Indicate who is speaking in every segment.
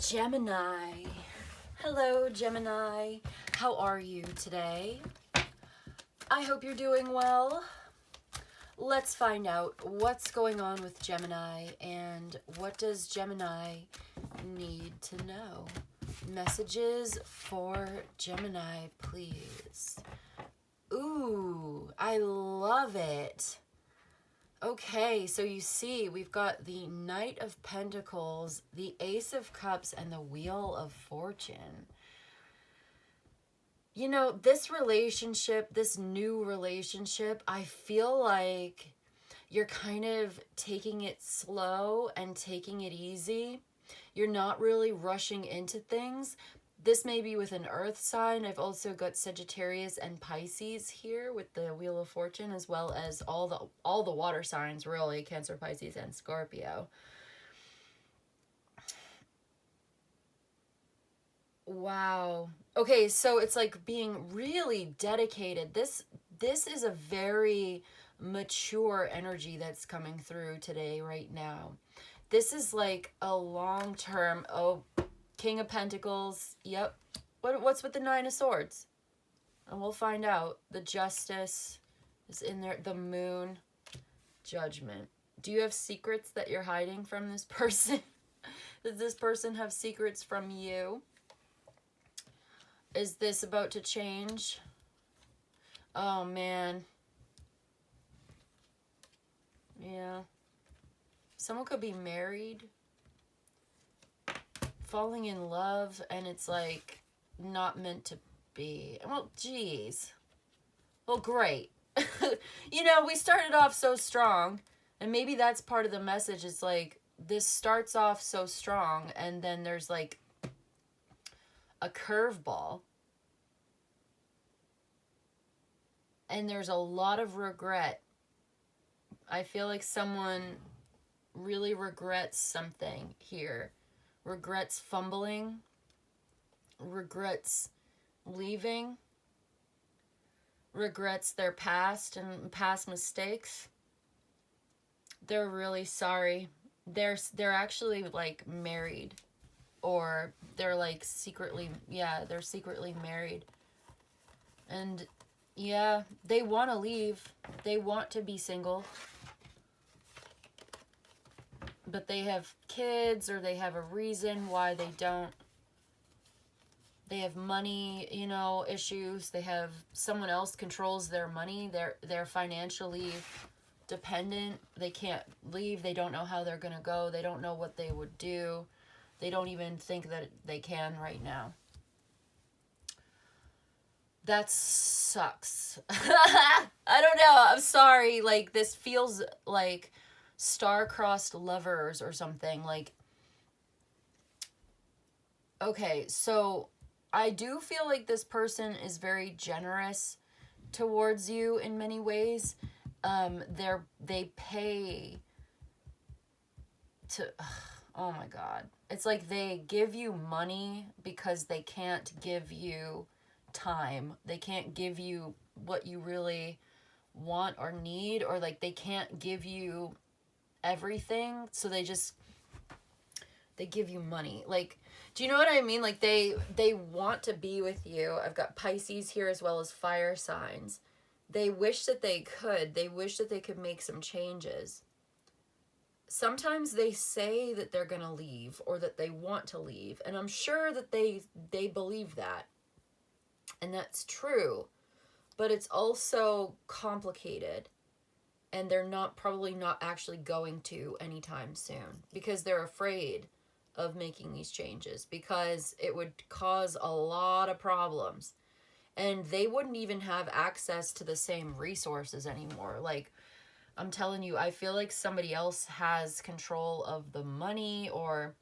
Speaker 1: Gemini. Hello, Gemini. How are you today? I hope you're doing well. Let's find out what's going on with Gemini and what does Gemini need to know. Messages for Gemini, please. Ooh, I love it. Okay, so you see, we've got the Knight of Pentacles, the Ace of Cups, and the Wheel of Fortune. You know, this relationship, this new relationship, I feel like you're kind of taking it slow and taking it easy. You're not really rushing into things. This may be with an earth sign. I've also got Sagittarius and Pisces here with the Wheel of Fortune, as well as all the water signs, really, Cancer, Pisces, and Scorpio. Wow. Okay, so it's like being really dedicated. This is a very mature energy that's coming through today, right now. This is like a long-term, King of Pentacles, yep. What's with the Nine of Swords? And we'll find out. The Justice is in there. The Moon. Judgment. Do you have secrets that you're hiding from this person? Does this person have secrets from you? Is this about to change? Oh, man. Yeah. Someone could be married, falling in love, and it's like not meant to be. Well, geez. Well, great. You know, we started off so strong, and maybe that's part of the message. Is like, this starts off so strong, and then there's like a curveball, and there's a lot of regret. I feel like someone really regrets something here. Regrets fumbling, regrets leaving, regrets their past and past mistakes. They're really sorry. They're actually like married, or they're like secretly, yeah, they're secretly married. And yeah, they want to leave. They want to be single. But they have kids, or they have a reason why they don't. They have money, you know, issues. They have someone else controls their money. They're financially dependent. They can't leave. They don't know how they're going to go. They don't know what they would do. They don't even think that they can right now. That sucks. I don't know. I'm sorry. Like, this feels like star-crossed lovers or something. Like, okay, so I do feel like this person is very generous towards you in many ways. They pay to, oh my God. It's like they give you money because they can't give you time. They can't give you what you really want or need, or like they can't give you everything, so they give you money. Like, do you know what I mean? Like, they want to be with you. I've got Pisces here as well as fire signs. They wish that they could. They wish that they could make some changes. Sometimes they say that they're going to leave, or that they want to leave, and I'm sure that they believe that. And that's true. But it's also complicated. And they're probably not actually going to anytime soon, because they're afraid of making these changes, because it would cause a lot of problems, and they wouldn't even have access to the same resources anymore. Like, I'm telling you, I feel like somebody else has control of the money, or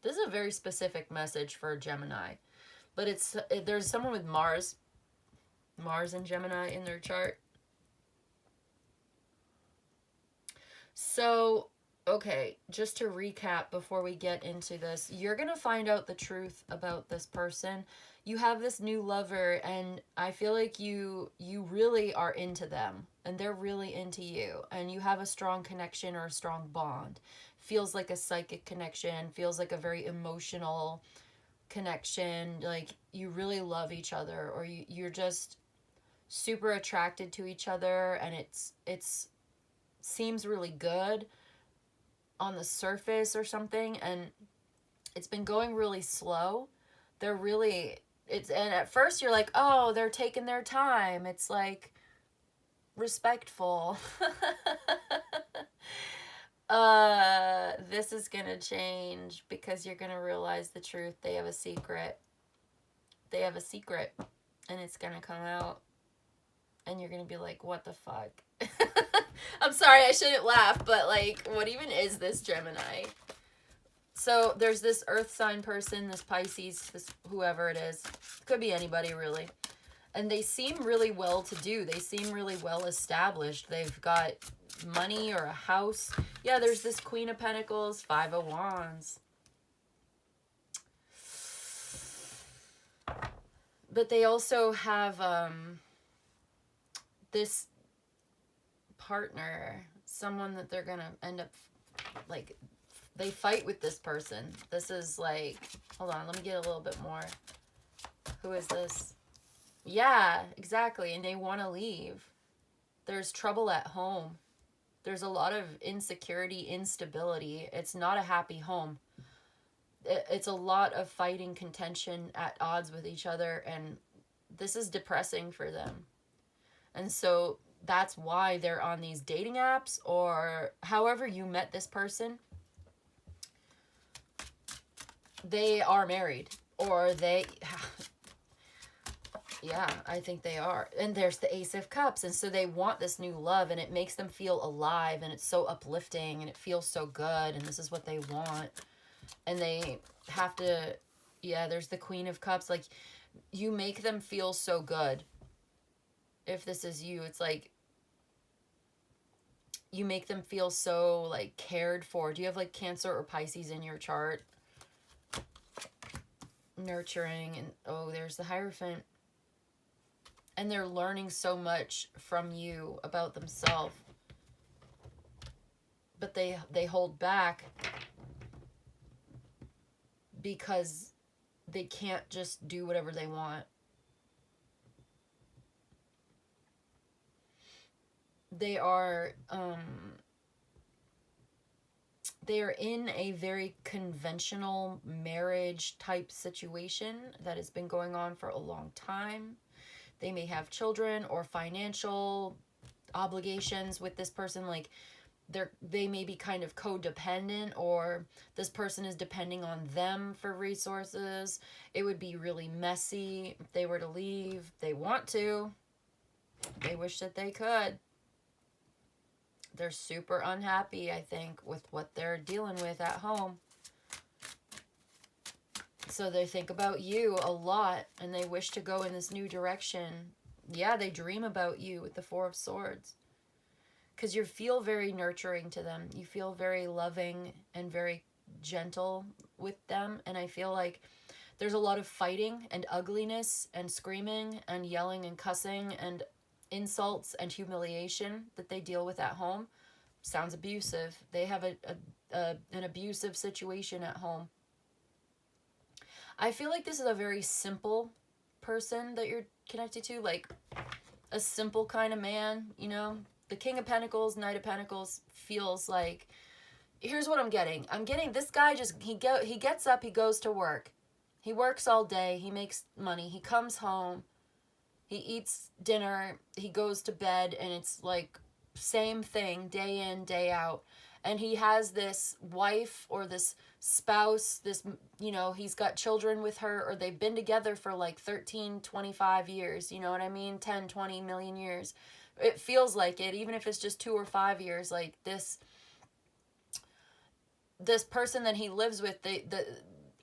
Speaker 1: this is a very specific message for Gemini, but there's someone with Mars and Gemini in their chart. So, okay, just to recap before we get into this, you're going to find out the truth about this person. You have this new lover, and I feel like you really are into them, and they're really into you, and you have a strong connection or a strong bond. feels like a psychic connection, feels like a very emotional connection, like you really love each other, or you're just super attracted to each other, and it's seems really good on the surface or something, and it's been going really slow. They're really, it's, and at first you're like, oh, they're taking their time, it's like respectful. This is gonna change because you're gonna realize the truth. They have a secret. They have a secret, and it's gonna come out, and you're gonna be like, what the fuck? I'm sorry, I shouldn't laugh, but like, what even is this, Gemini? So there's this earth sign person, this Pisces, this whoever it is. Could be anybody, really. And they seem really well to do. They seem really well established. They've got money or a house. Yeah, there's this Queen of Pentacles, Five of Wands. But they also have this partner, someone that they're gonna end up, like, they fight with this person. This is like, hold on, let me get a little bit more. Who is this? Yeah, exactly. And they want to leave. There's trouble at home. There's a lot of insecurity, instability. It's not a happy home. It's a lot of fighting, contention, at odds with each other, and this is depressing for them. And so that's why they're on these dating apps, or however you met this person. They are married, or they, yeah, I think they are. And there's the Ace of Cups, and so they want this new love, and it makes them feel alive, and it's so uplifting, and it feels so good, and this is what they want. And they have to, yeah, there's the Queen of Cups. Like, you make them feel so good. If this is you, it's like, you make them feel so, like, cared for. Do you have, like, Cancer or Pisces in your chart? Nurturing, and oh, there's the Hierophant. And they're learning so much from you about themselves. But they hold back because they can't just do whatever they want. They are in a very conventional marriage type situation that has been going on for a long time. They may have children or financial obligations with this person, like they may be kind of codependent, or this person is depending on them for resources. It would be really messy if they were to leave. They want to. They wish that they could. They're super unhappy, I think, with what they're dealing with at home. So they think about you a lot, and they wish to go in this new direction. Yeah, they dream about you with the Four of Swords. Because you feel very nurturing to them. You feel very loving and very gentle with them. And I feel like there's a lot of fighting and ugliness and screaming and yelling and cussing and insults and humiliation that they deal with at home. Sounds abusive. They have an abusive situation at home. I feel like this is a very simple person that you're connected to, like a simple kind of man, you know? The King of Pentacles, Knight of Pentacles feels like, here's what I'm getting. I'm getting this guy just, he gets up, he goes to work. He works all day, he makes money, he comes home, he eats dinner, he goes to bed, and it's like same thing day in, day out. And he has this wife or this spouse, this, you know, he's got children with her, or they've been together for like 13, 25 years, you know what I mean? 10, 20 million years. It feels like it, even if it's just 2 or 5 years, like this person that he lives with,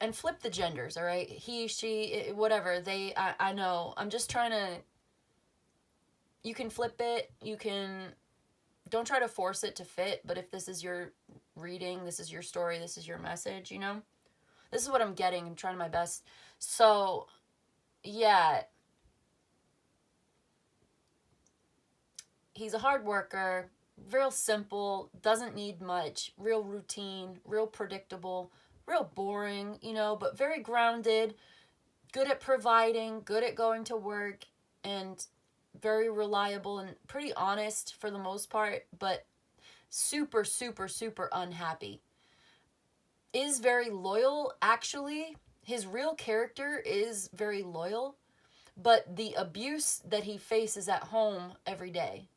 Speaker 1: and flip the genders, all right? He, she, whatever, I know. I'm just trying to, you can flip it, you can, don't try to force it to fit, but if this is your reading, this is your story, this is your message, you know? This is what I'm getting. I'm trying my best. So, yeah. He's a hard worker. real simple, doesn't need much, real routine, real predictable, real boring, you know, but very grounded, good at providing, good at going to work, and very reliable and pretty honest for the most part, but super, super, super unhappy. Is very loyal, actually. His real character is very loyal, but the abuse that he faces at home every day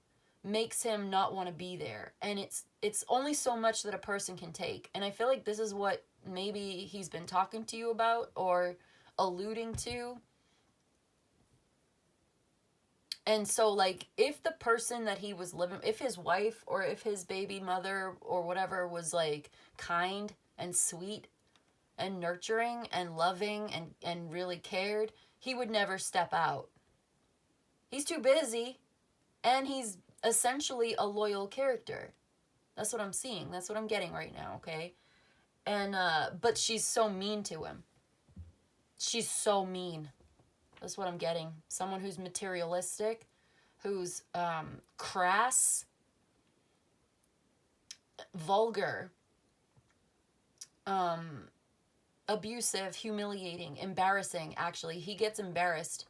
Speaker 1: makes him not want to be there. And it's only so much that a person can take. And I feel like this is what maybe he's been talking to you about or alluding to. And so, like, if the person that he was living, if his wife or if his baby mother or whatever was, like, kind and sweet and nurturing and loving and really cared, he would never step out. He's too busy, and he's essentially a loyal character. That's what I'm seeing. That's what I'm getting right now, okay? And, but she's so mean to him. She's so mean. That's what I'm getting. Someone who's materialistic, who's crass, vulgar, abusive, humiliating, embarrassing, actually. He gets embarrassed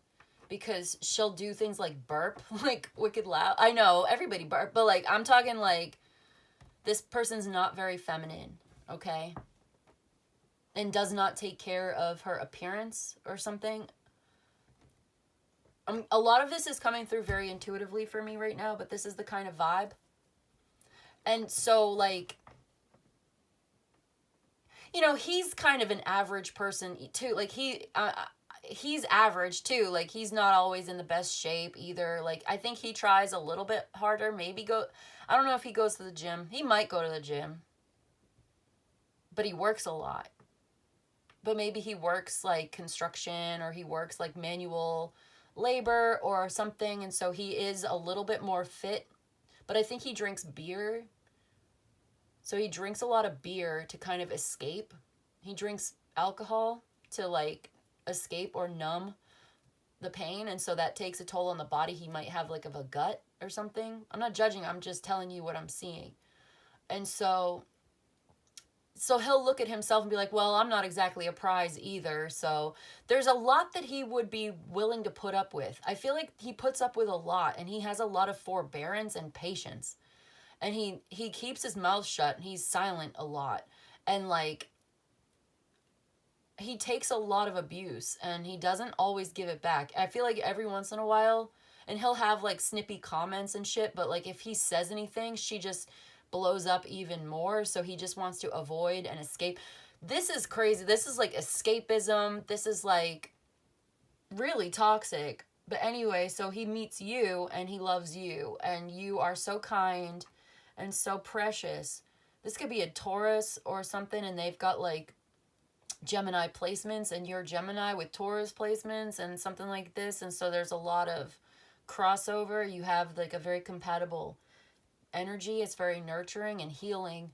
Speaker 1: because she'll do things like burp, like wicked loud. I know, everybody burp, but like, I'm talking like, this person's not very feminine, okay? And does not take care of her appearance or something. A lot of this is coming through very intuitively for me right now, but this is the kind of vibe. And so, like, you know, he's kind of an average person too. Like, he's average too. Like, he's not always in the best shape either. Like, I think he tries a little bit harder. I don't know if he goes to the gym. He might go to the gym, but he works a lot. But maybe he works like construction, or he works like manual labor or something, and so he is a little bit more fit. But I think he drinks beer. So he drinks a lot of beer to kind of escape. He drinks alcohol to like escape or numb the pain, and so that takes a toll on the body. He might have like of a gut or something. I'm not judging, I'm just telling you what I'm seeing. And so he'll look at himself and be like, well, I'm not exactly a prize either. So there's a lot that he would be willing to put up with. I feel like he puts up with a lot, and he has a lot of forbearance and patience. And he keeps his mouth shut, and he's silent a lot. And like, he takes a lot of abuse, and he doesn't always give it back. I feel like every once in a while, and he'll have like snippy comments and shit, but like if he says anything, she just blows up even more. So he just wants to avoid and escape. This is crazy. This is like escapism. This is like really toxic. But anyway, so he meets you, and he loves you, and you are so kind and so precious. This could be a Taurus or something, and they've got like Gemini placements, and you're Gemini with Taurus placements and something like this. And so there's a lot of crossover. You have like a very compatible energy. It's very nurturing and healing.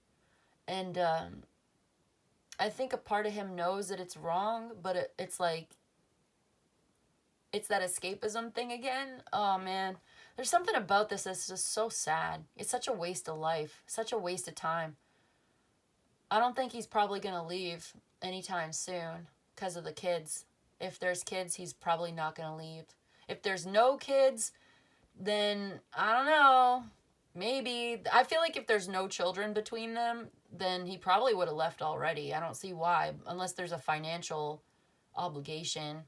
Speaker 1: And I think a part of him knows that it's wrong, but it's like, it's that escapism thing again. Oh man, there's something about this that's just so sad. It's such a waste of life, such a waste of time. I don't think he's probably gonna leave anytime soon because of the kids. If there's kids, he's probably not gonna leave. If there's no kids, then I don't know. Maybe. I feel like if there's no children between them, then he probably would have left already. I don't see why, unless there's a financial obligation.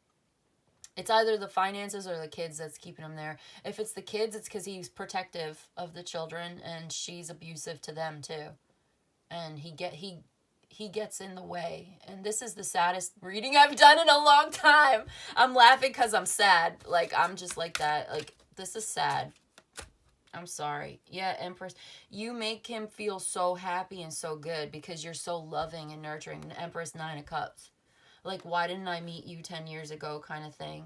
Speaker 1: It's either the finances or the kids that's keeping him there. If it's the kids, it's because he's protective of the children, and she's abusive to them too. And he gets in the way. And this is the saddest reading I've done in a long time. I'm laughing because I'm sad. Like, I'm just like that. Like, this is sad. I'm sorry. Yeah, Empress. You make him feel so happy and so good because you're so loving and nurturing. Empress, 9 of Cups. Like, why didn't I meet you 10 years ago kind of thing.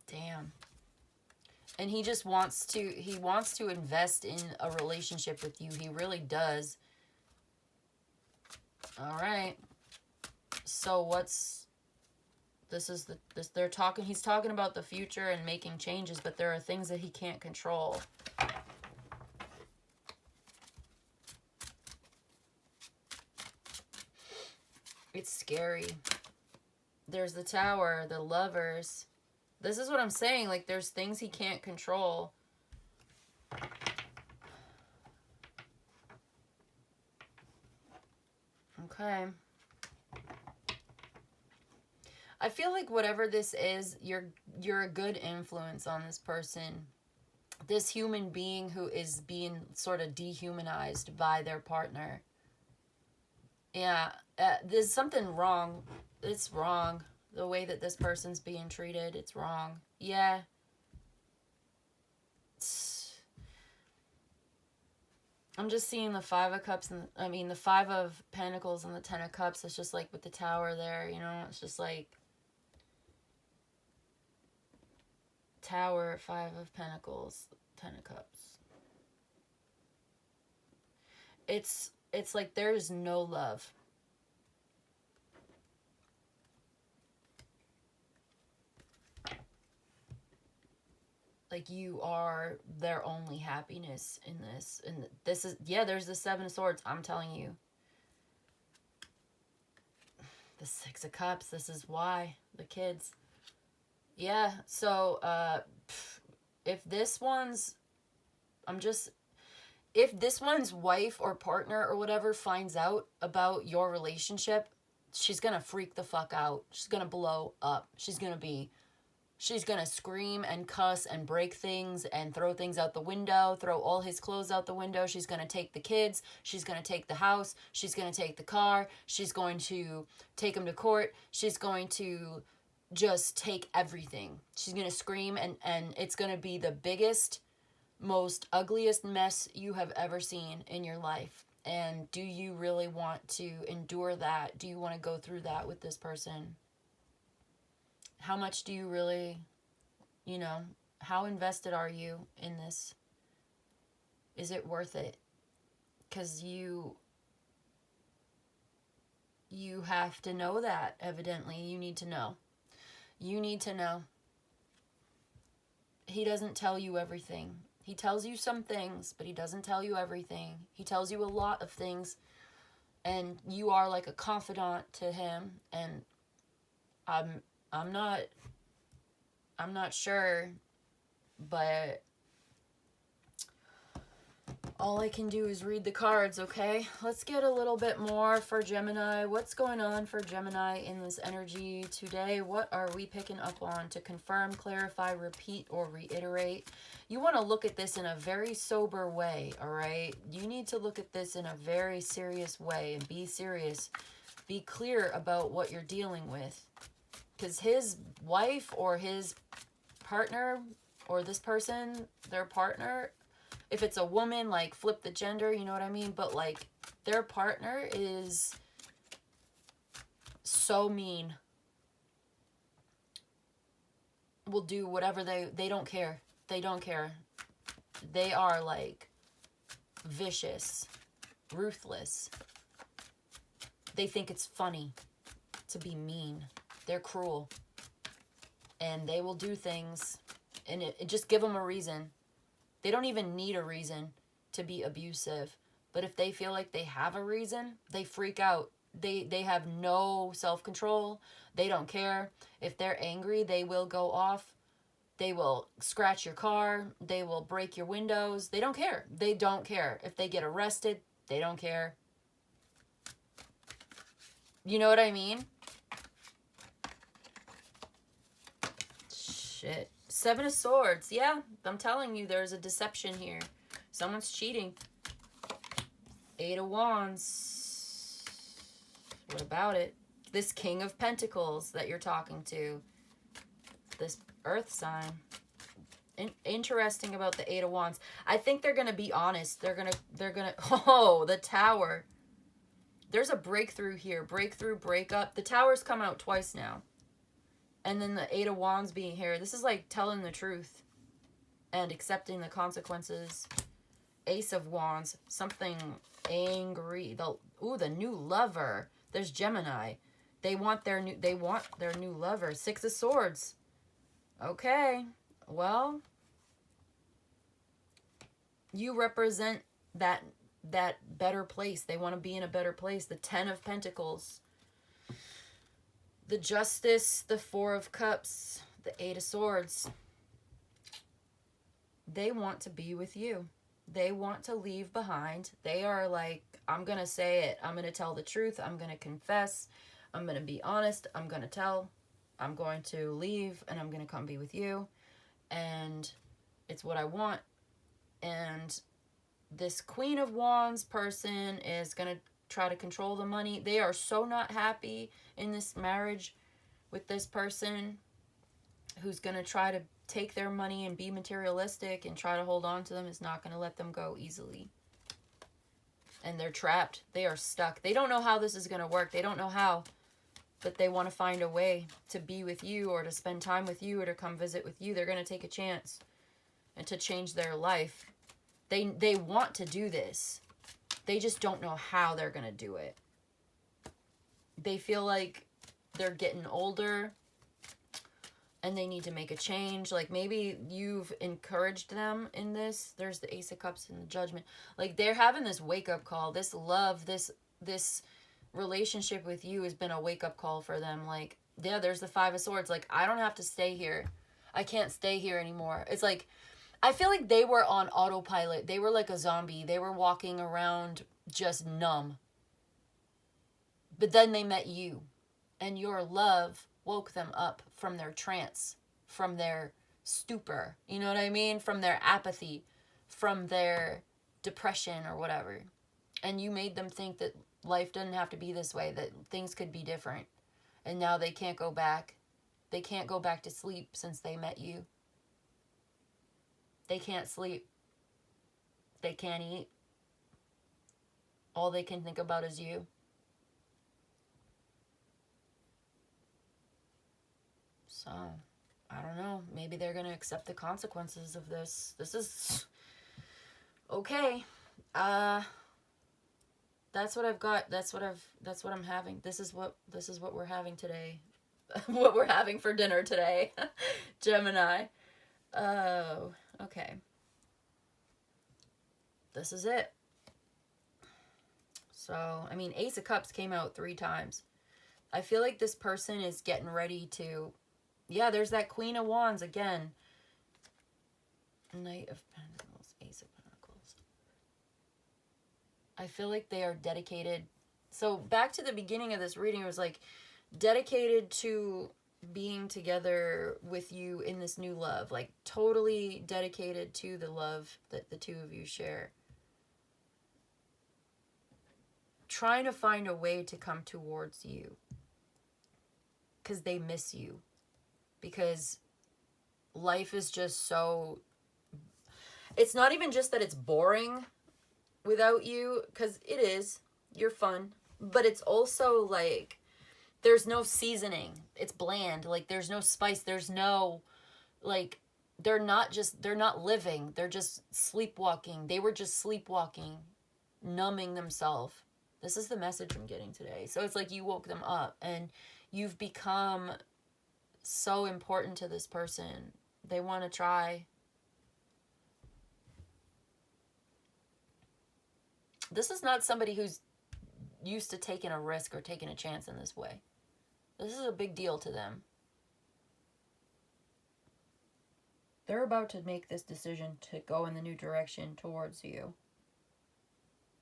Speaker 1: Damn. And he just wants to invest in a relationship with you. He really does. All right. So they're talking, he's talking about the future and making changes, but there are things that he can't control. It's scary. There's the Tower, the Lovers. This is what I'm saying. Like, there's things he can't control. Okay. I feel like whatever this is, you're a good influence on this person. This human being who is being sort of dehumanized by their partner. Yeah, there's something wrong. It's wrong. The way that this person's being treated, it's wrong. Yeah. I'm just seeing the Five of Cups and the Five of Pentacles and the Ten of Cups. It's just like with the Tower there, you know. It's just like Tower, Five of Pentacles, Ten of Cups. It's like there is no love. Like, you are their only happiness in this. And this is, yeah, there's the Seven of Swords. I'm telling you. The Six of Cups. This is why. The kids. Yeah, so, if this one's, if this one's wife or partner or whatever finds out about your relationship, she's gonna freak the fuck out. She's gonna blow up. She's gonna scream and cuss and break things and throw things out the window, throw all his clothes out the window. She's gonna take the kids. She's gonna take the house. She's gonna take the car. She's going to take him to court. She's going to just take everything. She's gonna scream, and it's gonna be the biggest, most ugliest mess you have ever seen in your life. And do you really want to endure that? Do you want to go through that with this person? How much do you really, how invested are you in this? Is it worth it? Because you have to know that, evidently. You need to know. You need to know. He doesn't tell you everything. He tells you some things, but he doesn't tell you everything. He tells you a lot of things, and you are like a confidant to him. And I'm not sure, but all I can do is read the cards, okay? Let's get a little bit more for Gemini. What's going on for Gemini in this energy today? What are we picking up on to confirm, clarify, repeat, or reiterate? You want to look at this in a very sober way, all right? You need to look at this in a very serious way and be serious. Be clear about what you're dealing with. Because his wife or his partner, or this person, their partner, if it's a woman, like, flip the gender, you know what I mean? But, like, their partner is so mean. Will do whatever they don't care. They don't care. They are, like, vicious, ruthless. They think it's funny to be mean. They're cruel. And they will do things, and it just give them a reason. They don't even need a reason to be abusive. But if they feel like they have a reason, they freak out. They have no self-control. They don't care. If they're angry, they will go off. They will scratch your car. They will break your windows. They don't care. They don't care. If they get arrested, they don't care. You know what I mean? Shit. Seven of Swords. Yeah, I'm telling you, there's a deception here. Someone's cheating. Eight of Wands. What about it? This King of Pentacles that you're talking to. This Earth sign. Interesting about the Eight of Wands. I think they're going to be honest. They're going to, oh, the Tower. There's a breakthrough here. Breakthrough, breakup. The Tower's come out twice now. And then the Eight of Wands being here. This is like telling the truth and accepting the consequences. Ace of Wands. Something angry. The new lover. There's Gemini. They want their new lover. Six of Swords. Okay. Well, you represent that better place. They want to be in a better place. The Ten of Pentacles. The Justice, the Four of Cups, the Eight of Swords. They want to be with you. They want to leave behind. They are like, I'm going to say it. I'm going to tell the truth. I'm going to confess. I'm going to be honest. I'm going to tell. I'm going to leave and I'm going to come be with you. And it's what I want. And this Queen of Wands person is going to try to control the money. They are so not happy in this marriage with this person who's going to try to take their money and be materialistic and try to hold on to them. Is not going to let them go easily. And they're trapped. They are stuck. They don't know how this is going to work. They don't know how. But they want to find a way to be with you or to spend time with you or to come visit with you. They're going to take a chance and to change their life. They want to do this. They just don't know how they're going to do it. They feel like they're getting older and they need to make a change. Like maybe you've encouraged them in this. There's the Ace of Cups and the Judgment. Like they're having this wake-up call. This love, this relationship with you has been a wake-up call for them. Like, yeah, there's the Five of Swords. Like, I don't have to stay here. I can't stay here anymore. It's like, I feel like they were on autopilot. They were like a zombie. They were walking around just numb. But then they met you. And your love woke them up from their trance, from their stupor. You know what I mean? From their apathy, from their depression or whatever. And you made them think that life doesn't have to be this way, that things could be different. And now they can't go back. They can't go back to sleep since they met you. They can't sleep. They can't eat. All they can think about is you. So, I don't know. Maybe they're going to accept the consequences of this. This is okay. That's what I've got. That's what I'm having. This is what we're having today. What we're having for dinner today. Gemini. Oh, okay. This is it. So, I mean, Ace of Cups came out 3 times. I feel like this person is getting ready to... Yeah, there's that Queen of Wands again. Knight of Pentacles, Ace of Pentacles. I feel like they are dedicated. So back to the beginning of this reading, it was like dedicated to being together with you in this new love. Like totally dedicated to the love that the two of you share. Trying to find a way to come towards you. Because they miss you. Because life is just so... It's not even just that it's boring without you, because it is. You're fun. But it's also like, there's no seasoning. It's bland. Like, there's no spice. There's no, like, they're not living. They're just sleepwalking. They were just sleepwalking, numbing themselves. This is the message I'm getting today. So it's like you woke them up, and you've become... so important to this person. They want to try. This is not somebody who's used to taking a risk or taking a chance in this way. This is a big deal to them. They're about to make this decision to go in the new direction towards you.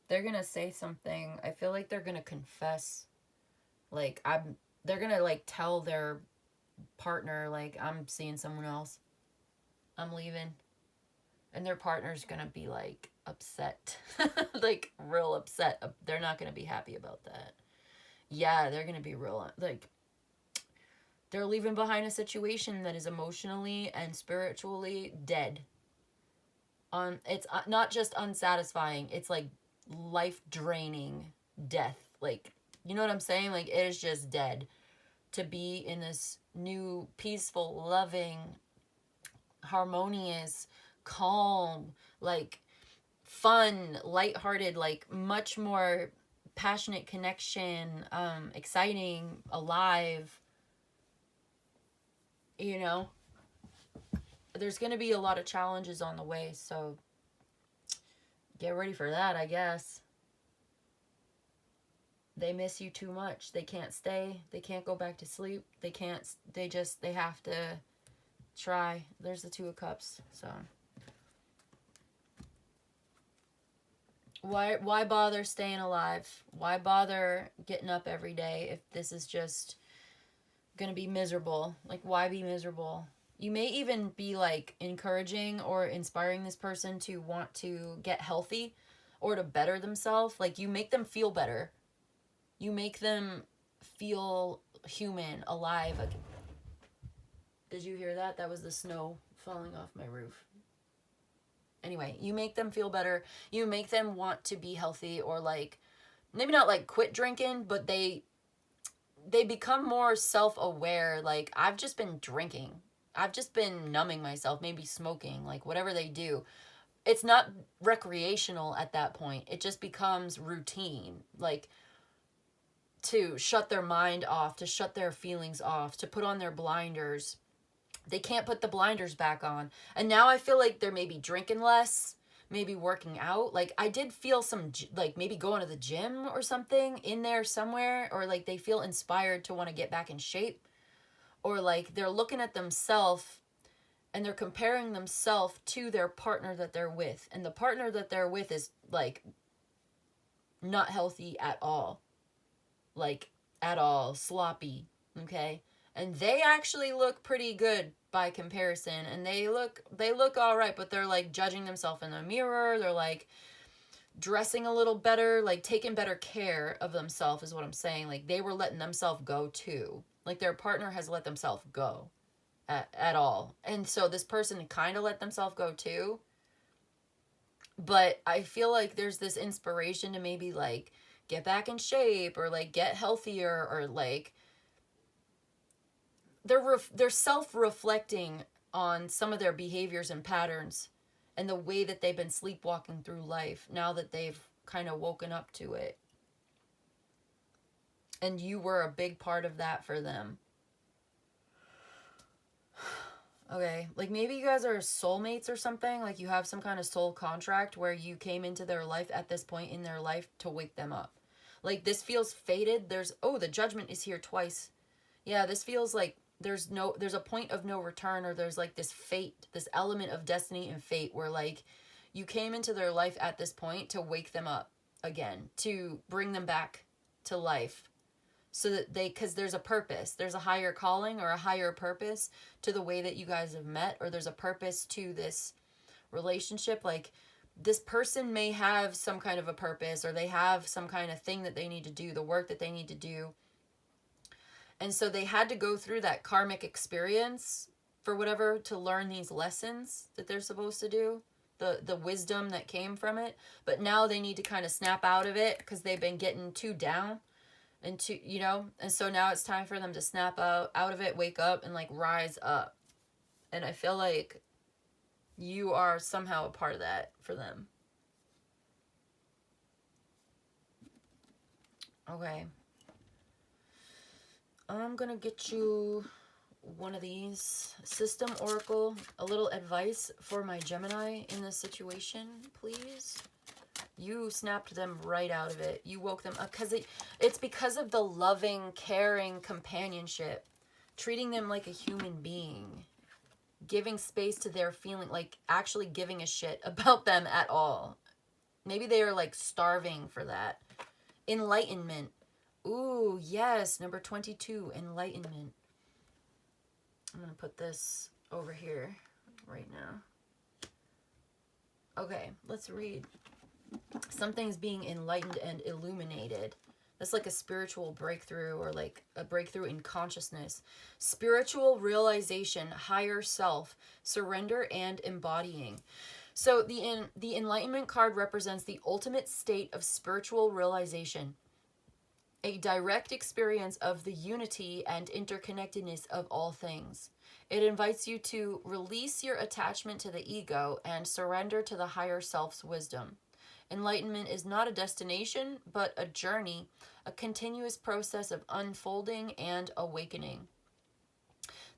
Speaker 1: They're going to say something. I feel like they're going to confess. Like, they're going to, like, tell their partner, like, I'm seeing someone else. I'm leaving. And their partner's going to be, like, upset. Like, real upset. They're not going to be happy about that. Yeah, they're going to be real, like, they're leaving behind a situation that is emotionally and spiritually dead. It's not just unsatisfying. It's, like, life-draining death. Like, you know what I'm saying? Like, it is just dead. To be in this new, peaceful, loving, harmonious, calm, like, fun, lighthearted, like, much more passionate connection, exciting, alive, you know? There's going to be a lot of challenges on the way, so get ready for that, I guess. They miss you too much. They can't stay. They can't go back to sleep. They have to try. There's the Two of Cups. So why bother staying alive? Why bother getting up every day if this is just gonna be miserable? Like, why be miserable? You may even be like encouraging or inspiring this person to want to get healthy or to better themselves. Like, you make them feel better. You make them feel human, alive. Like, did you hear that? That was the snow falling off my roof. Anyway, you make them feel better. You make them want to be healthy, or like, maybe not like quit drinking, but they become more self-aware. Like, I've just been drinking. I've just been numbing myself, maybe smoking, like whatever they do. It's not recreational at that point. It just becomes routine. Like, to shut their mind off, to shut their feelings off, to put on their blinders. They can't put the blinders back on. And now I feel like they're maybe drinking less, maybe working out. Like, I did feel some, like, maybe going to the gym or something in there somewhere. Or like they feel inspired to want to get back in shape. Or like they're looking at themselves and they're comparing themselves to their partner that they're with. And the partner that they're with is like not healthy at all. Like, at all. Sloppy. Okay? And they actually look pretty good by comparison. And they look all right, but they're like judging themselves in the mirror. They're like dressing a little better, like taking better care of themselves is what I'm saying. Like, they were letting themselves go too. Like, their partner has let themselves go at all. And so this person kind of let themselves go too. But I feel like there's this inspiration to maybe like get back in shape or like get healthier, or like they're self-reflecting on some of their behaviors and patterns and the way that they've been sleepwalking through life now that they've kind of woken up to it. And you were a big part of that for them. Okay, like maybe you guys are soulmates or something. Like, you have some kind of soul contract where you came into their life at this point in their life to wake them up. Like, this feels fated. The Judgment is here twice. Yeah, this feels like there's a point of no return, or there's like this fate, this element of destiny and fate where like you came into their life at this point to wake them up again, to bring them back to life, so that because there's a purpose, there's a higher calling or a higher purpose to the way that you guys have met, or there's a purpose to this relationship. Like, this person may have some kind of a purpose, or they have some kind of thing that they need to do, the work that they need to do. And so they had to go through that karmic experience for whatever to learn these lessons that they're supposed to do, the wisdom that came from it. But now they need to kind of snap out of it because they've been getting too down and too, and so now it's time for them to snap out of it, wake up, and like rise up. And I feel like you are somehow a part of that for them. Okay. I'm gonna get you one of these. System Oracle, a little advice for my Gemini in this situation, please. You snapped them right out of it. You woke them up because it's because of the loving, caring companionship, treating them like a human being, giving space to their feeling, like actually giving a shit about them at all. Maybe they are like starving for that. Enlightenment. Ooh, yes, number 22, enlightenment. I'm going to put this over here right now. Okay, let's read. Something's being enlightened and illuminated. That's like a spiritual breakthrough, or like a breakthrough in consciousness. Spiritual realization, higher self, surrender, and embodying. So the Enlightenment card represents the ultimate state of spiritual realization, a direct experience of the unity and interconnectedness of all things. It invites you to release your attachment to the ego and surrender to the higher self's wisdom. Enlightenment is not a destination, but a journey, a continuous process of unfolding and awakening.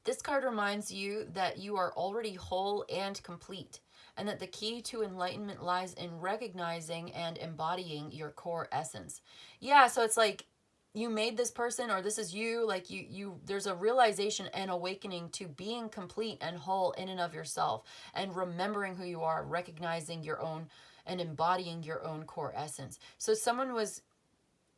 Speaker 1: This card reminds you that you are already whole and complete, and that the key to enlightenment lies in recognizing and embodying your core essence. Yeah, so it's like you made this person, or this is you, like there's a realization and awakening to being complete and whole in and of yourself, and remembering who you are, recognizing your own and embodying your own core essence. So someone was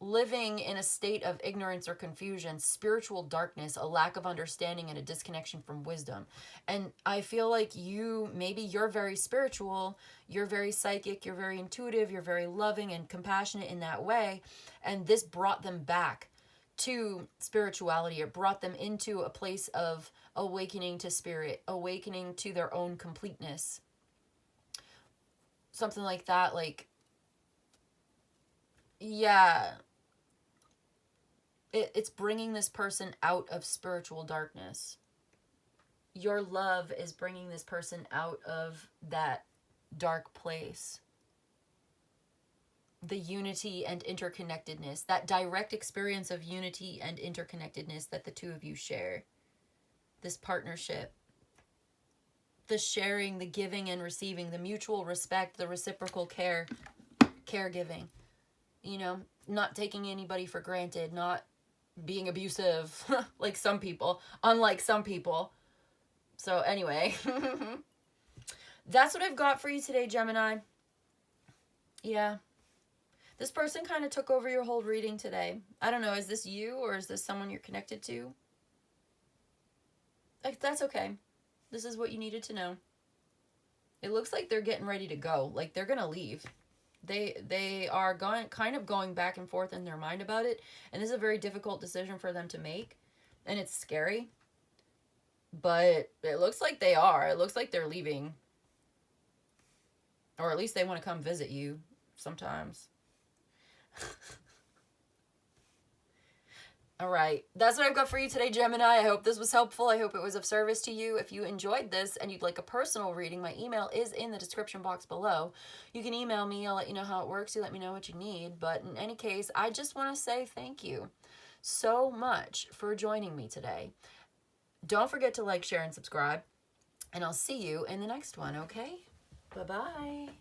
Speaker 1: living in a state of ignorance or confusion, spiritual darkness, a lack of understanding, and a disconnection from wisdom. And I feel like maybe you're very spiritual, you're very psychic, you're very intuitive, you're very loving and compassionate in that way. And this brought them back to spirituality. It brought them into a place of awakening to spirit, awakening to their own completeness. Something like that, like, yeah. It's bringing this person out of spiritual darkness. Your love is bringing this person out of that dark place. The unity and interconnectedness, that direct experience of unity and interconnectedness that the two of you share. This partnership. The sharing, the giving and receiving, the mutual respect, the reciprocal caregiving. You know, not taking anybody for granted, not being abusive like some people, unlike some people. So anyway, that's what I've got for you today, Gemini. Yeah. This person kind of took over your whole reading today. I don't know, is this you or is this someone you're connected to? Like, that's okay. This is what you needed to know. It looks like they're getting ready to go. Like, they're going to leave. They are kind of going back and forth in their mind about it, and this is a very difficult decision for them to make, and it's scary, but it looks like they are. It looks like they're leaving, or at least they want to come visit you sometimes. All right, that's what I've got for you today, Gemini. I hope this was helpful. I hope it was of service to you. If you enjoyed this and you'd like a personal reading, my email is in the description box below. You can email me. I'll let you know how it works. You let me know what you need. But in any case, I just want to say thank you so much for joining me today. Don't forget to like, share, and subscribe. And I'll see you in the next one, okay? Bye-bye.